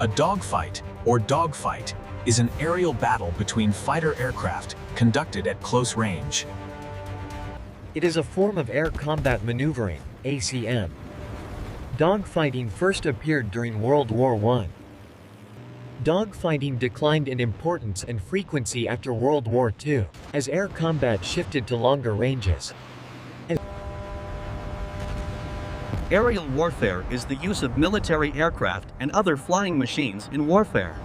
A dogfight, or dogfight, is an aerial battle between fighter aircraft conducted at close range. It is a form of air combat maneuvering, ACM. Dogfighting first appeared during World War I. Dogfighting declined in importance and frequency after World War II, as air combat shifted to longer ranges. Aerial warfare is the use of military aircraft and other flying machines in warfare.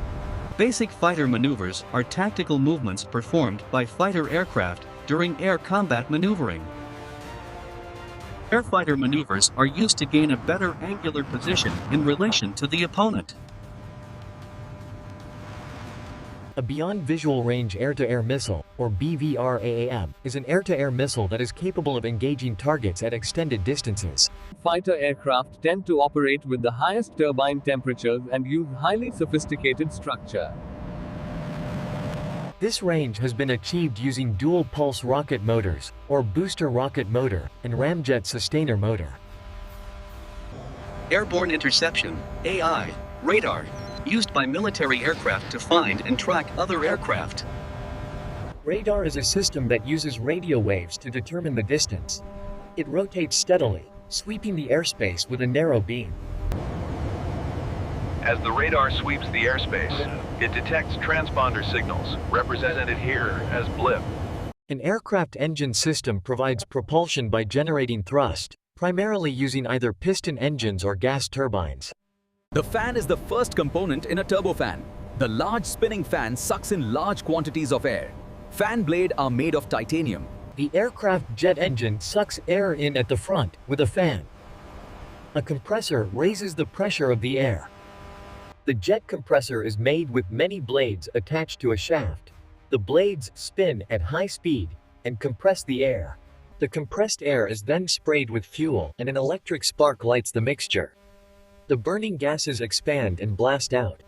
Basic fighter maneuvers are tactical movements performed by fighter aircraft during air combat maneuvering. Airfighter maneuvers are used to gain a better angular position in relation to the opponent. A Beyond Visual Range Air-to-Air Missile, or BVRAAM, is an air-to-air missile that is capable of engaging targets at extended distances. Fighter aircraft tend to operate with the highest turbine temperatures and use highly sophisticated structure. This range has been achieved using dual-pulse rocket motors, or booster rocket motor, and ramjet sustainer motor. Airborne interception, AI, radar, used by military aircraft to find and track other aircraft. Radar is a system that uses radio waves to determine the distance. It rotates steadily, sweeping the airspace with a narrow beam. As the radar sweeps the airspace, it detects transponder signals, represented here as blip. An aircraft engine system provides propulsion by generating thrust, primarily using either piston engines or gas turbines. The fan is the first component in a turbofan. The large spinning fan sucks in large quantities of air. Fan blades are made of titanium. The aircraft jet engine sucks air in at the front with a fan. A compressor raises the pressure of the air. The jet compressor is made with many blades attached to a shaft. The blades spin at high speed and compress the air. The compressed air is then sprayed with fuel and an electric spark lights the mixture. The burning gases expand and blast out.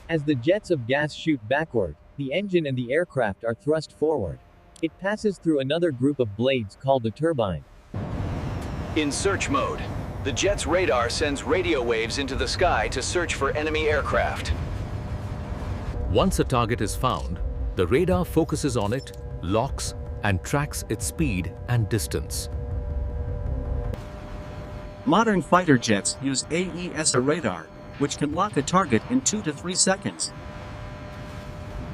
As the jets of gas shoot backward, the engine and the aircraft are thrust forward. It passes through another group of blades called a turbine. In search mode, the jet's radar sends radio waves into the sky to search for enemy aircraft. Once a target is found, the radar focuses on it, locks, and tracks its speed and distance. Modern fighter jets use AESA radar, which can lock a target in 2 to 3 seconds.